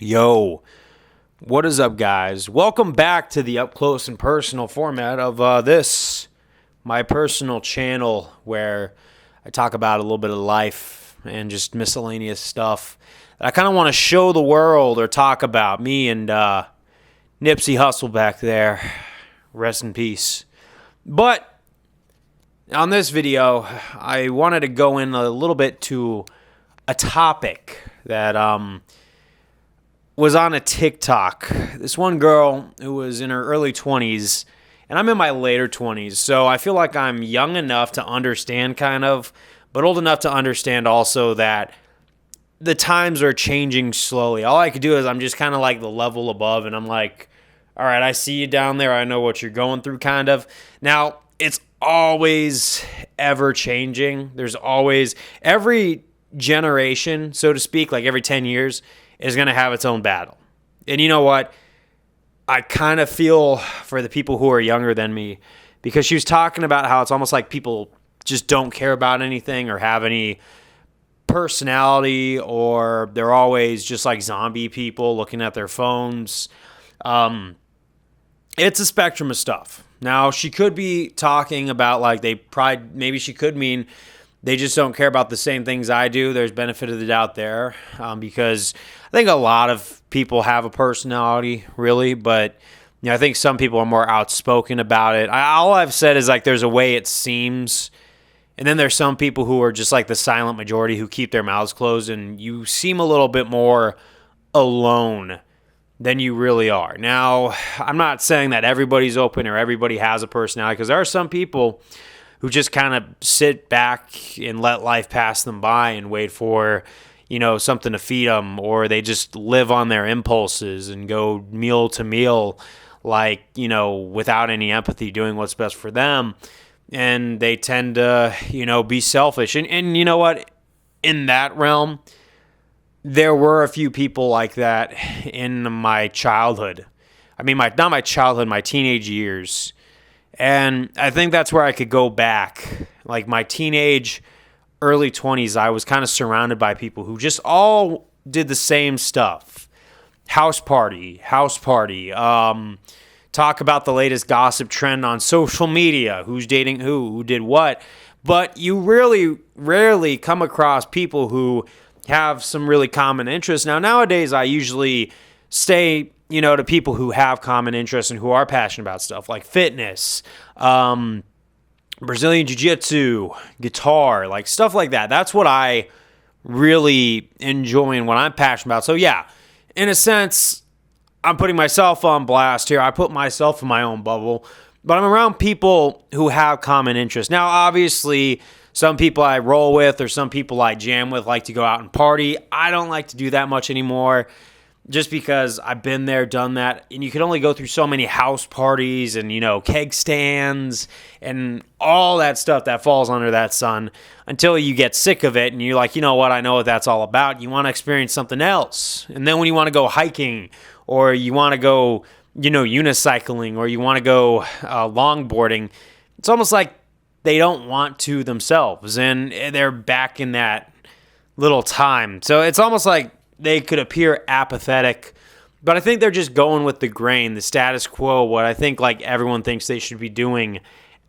Yo, what is up, guys? Welcome back to the up close and personal format of my personal channel, where I talk about a little bit of life and just miscellaneous stuff that I kind of want to show the world or talk about. Me and Nipsey Hussle back there, rest in peace. But on this video, I wanted to go in a little bit to a topic that was on a TikTok. This one girl who was in her early 20s, and I'm in my later 20s, so I feel like I'm young enough to understand kind of, but old enough to understand also that the times are changing slowly. All I could do is I'm just kind of like the level above, and I'm like, all right, I see you down there. I know what you're going through, kind of. Now, it's always ever changing. There's always, every generation, so to speak, like every 10 years, is going to have its own battle. And you know what? I kind of feel for the people who are younger than me, because she was talking about how it's almost like people just don't care about anything or have any personality, or they're always just like zombie people looking at their phones. It's a spectrum of stuff. Now, she could be talking about like maybe she could mean they just don't care about the same things I do. There's benefit of the doubt there, because I think a lot of people have a personality, really, but I think some people are more outspoken about it. All I've said is like there's a way it seems, and then there's some people who are just like the silent majority who keep their mouths closed, and you seem a little bit more alone than you really are. Now, I'm not saying that everybody's open or everybody has a personality, because there are some people who just kind of sit back and let life pass them by and wait for, something to feed them, or they just live on their impulses and go meal to meal, like, without any empathy, doing what's best for them. And they tend to, be selfish. And you know what? In that realm, there were a few people like that in my childhood. I mean, not my childhood, my teenage years. And I think that's where I could go back. Like my teenage, early 20s, I was kind of surrounded by people who just all did the same stuff. House party. Talk about the latest gossip trend on social media. Who's dating who did what. But you really rarely come across people who have some really common interests. Now, nowadays, I usually stay to people who have common interests and who are passionate about stuff like fitness, Brazilian jiu-jitsu, guitar, like stuff like that. That's what I really enjoy and what I'm passionate about. So yeah, in a sense, I'm putting myself on blast here. I put myself in my own bubble, but I'm around people who have common interests. Now, obviously, some people I roll with or some people I jam with like to go out and party. I don't like to do that much anymore, just because I've been there, done that, and you can only go through so many house parties and, keg stands and all that stuff that falls under that sun until you get sick of it and you're like, you know what, I know what that's all about. You want to experience something else. And then when you want to go hiking, or you want to go, unicycling, or you want to go longboarding, it's almost like they don't want to themselves, and they're back in that little time. So it's almost like they could appear apathetic, but I think they're just going with the grain, the status quo, what I think like everyone thinks they should be doing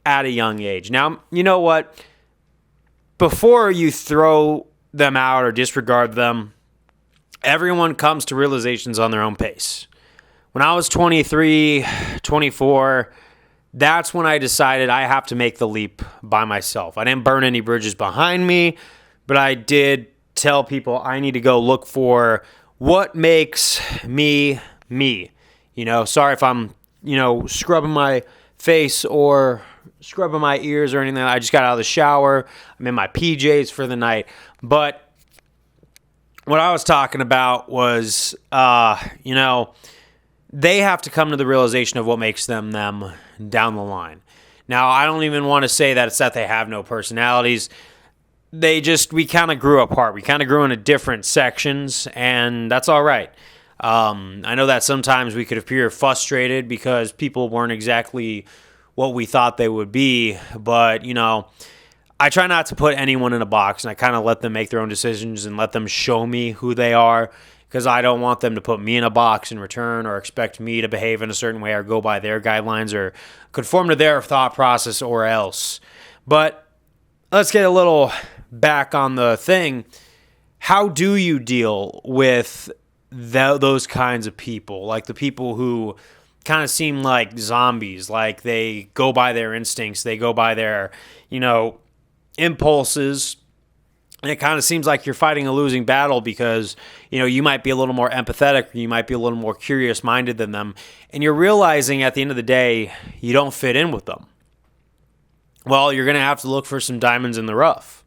at a young age. Now, you know what? Before you throw them out or disregard them, everyone comes to realizations on their own pace. When I was 23, 24, that's when I decided I have to make the leap by myself. I didn't burn any bridges behind me, but I did tell people I need to go look for what makes me me. Sorry if I'm, scrubbing my face or scrubbing my ears or anything. I just got out of the shower. I'm in my PJs for the night. But what I was talking about was, they have to come to the realization of what makes them them down the line. Now, I don't even want to say that it's that they have no personalities. We kind of grew apart. We kind of grew into different sections, and that's all right. I know that sometimes we could appear frustrated because people weren't exactly what we thought they would be, but, I try not to put anyone in a box, and I kind of let them make their own decisions and let them show me who they are, because I don't want them to put me in a box in return or expect me to behave in a certain way or go by their guidelines or conform to their thought process or else. But let's get a little back on the thing. How do you deal with those kinds of people? Like the people who kind of seem like zombies, like they go by their instincts, they go by their, impulses. And it kind of seems like you're fighting a losing battle because, you might be a little more empathetic, or you might be a little more curious-minded than them, and you're realizing at the end of the day, you don't fit in with them. Well, you're going to have to look for some diamonds in the rough.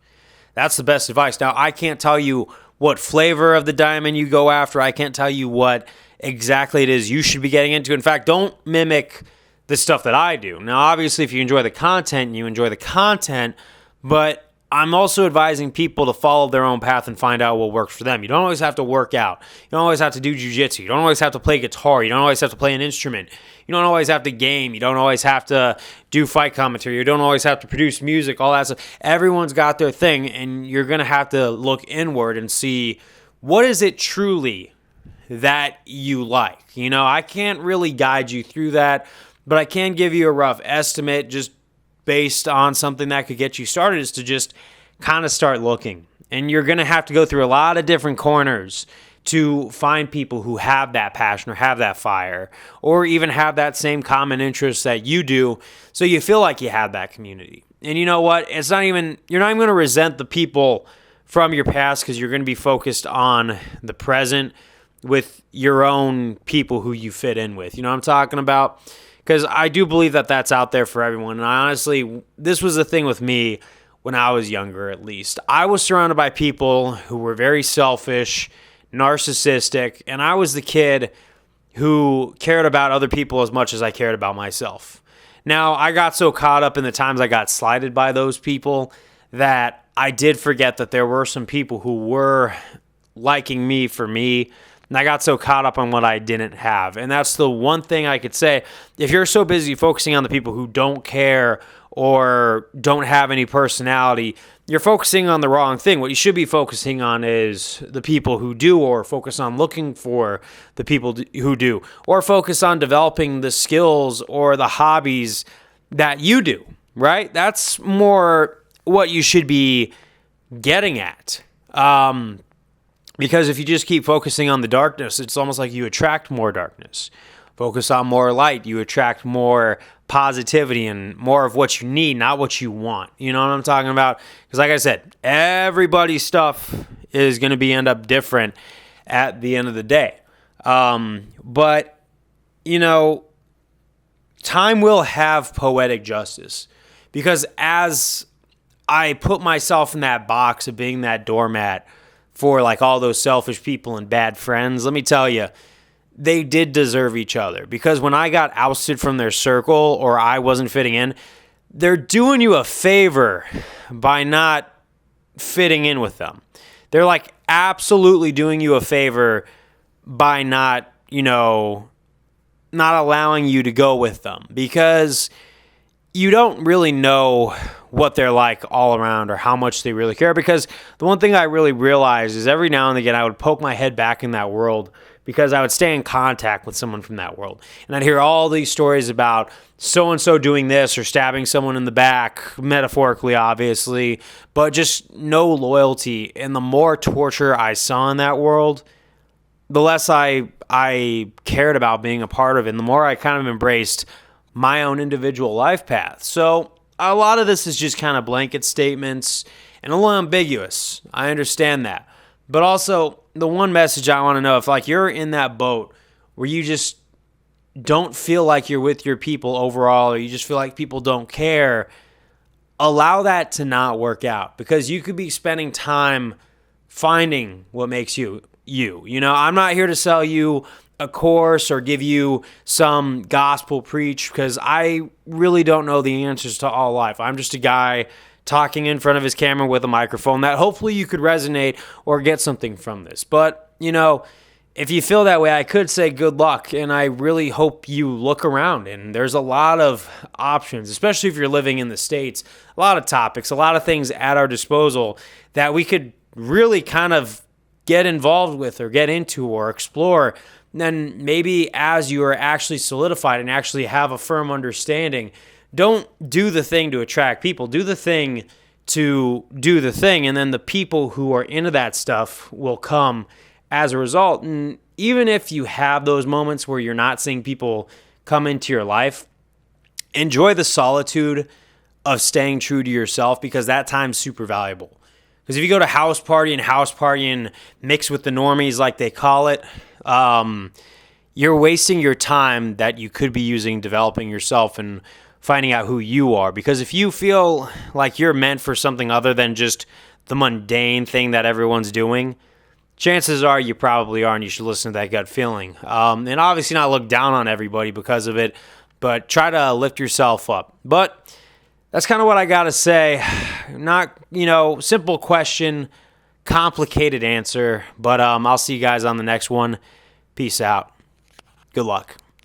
That's the best advice. Now, I can't tell you what flavor of the diamond you go after. I can't tell you what exactly it is you should be getting into. In fact, don't mimic the stuff that I do. Now, obviously, if you enjoy the content, you enjoy the content, but I'm also advising people to follow their own path and find out what works for them. You don't always have to work out. You don't always have to do jiu-jitsu. You don't always have to play guitar. You don't always have to play an instrument. You don't always have to game. You don't always have to do fight commentary. You don't always have to produce music, all that stuff. Everyone's got their thing, and you're going to have to look inward and see what is it truly that you like. I can't really guide you through that, but I can give you a rough estimate just based on something that could get you started, is to just kind of start looking. And you're going to have to go through a lot of different corners to find people who have that passion or have that fire or even have that same common interest that you do, so you feel like you have that community. And you know what? You're not even going to resent the people from your past because you're going to be focused on the present with your own people who you fit in with. You know what I'm talking about? Because I do believe that that's out there for everyone. And honestly, this was the thing with me when I was younger, at least. I was surrounded by people who were very selfish, narcissistic, and I was the kid who cared about other people as much as I cared about myself. Now, I got so caught up in the times I got slighted by those people that I did forget that there were some people who were liking me for me. And I got so caught up on what I didn't have. And that's the one thing I could say. If you're so busy focusing on the people who don't care or don't have any personality, you're focusing on the wrong thing. What you should be focusing on is the people who do, or focus on looking for the people who do, or focus on developing the skills or the hobbies that you do, right? That's more what you should be getting at. Because if you just keep focusing on the darkness, it's almost like you attract more darkness. Focus on more light, you attract more positivity and more of what you need, not what you want. You know what I'm talking about? Because like I said, everybody's stuff is going to end up different at the end of the day. But, time will have poetic justice. Because as I put myself in that box of being that doormat for like all those selfish people and bad friends, let me tell you, they did deserve each other. Because when I got ousted from their circle or I wasn't fitting in, they're doing you a favor by not fitting in with them. They're like absolutely doing you a favor by not allowing you to go with them, because you don't really know what they're like all around or how much they really care. Because the one thing I really realized is every now and again I would poke my head back in that world, because I would stay in contact with someone from that world. And I'd hear all these stories about so-and-so doing this or stabbing someone in the back, metaphorically, obviously, but just no loyalty. And the more torture I saw in that world, the less I cared about being a part of it, and the more I kind of embraced my own individual life path. So a lot of this is just kind of blanket statements and a little ambiguous. I understand that. But also, the one message I want to know, if like you're in that boat where you just don't feel like you're with your people overall, or you just feel like people don't care, allow that to not work out, because you could be spending time finding what makes you. I'm not here to sell you a course or give you some gospel preach, because I really don't know the answers to all life. I'm just a guy talking in front of his camera with a microphone that hopefully you could resonate or get something from this. But, if you feel that way, I could say good luck, and I really hope you look around. And there's a lot of options, especially if you're living in the States, a lot of topics, a lot of things at our disposal that we could really kind of get involved with or get into or explore, then maybe as you are actually solidified and actually have a firm understanding, don't do the thing to attract people. Do the thing to do the thing, and then the people who are into that stuff will come as a result. And even if you have those moments where you're not seeing people come into your life, enjoy the solitude of staying true to yourself, because that time's super valuable. Because if you go to house party and mix with the normies like they call it, you're wasting your time that you could be using developing yourself and finding out who you are. Because if you feel like you're meant for something other than just the mundane thing that everyone's doing, chances are you probably are, and you should listen to that gut feeling. And obviously not look down on everybody because of it, but try to lift yourself up. But that's kind of what I got to say. Not, simple question, complicated answer. But I'll see you guys on the next one. Peace out. Good luck.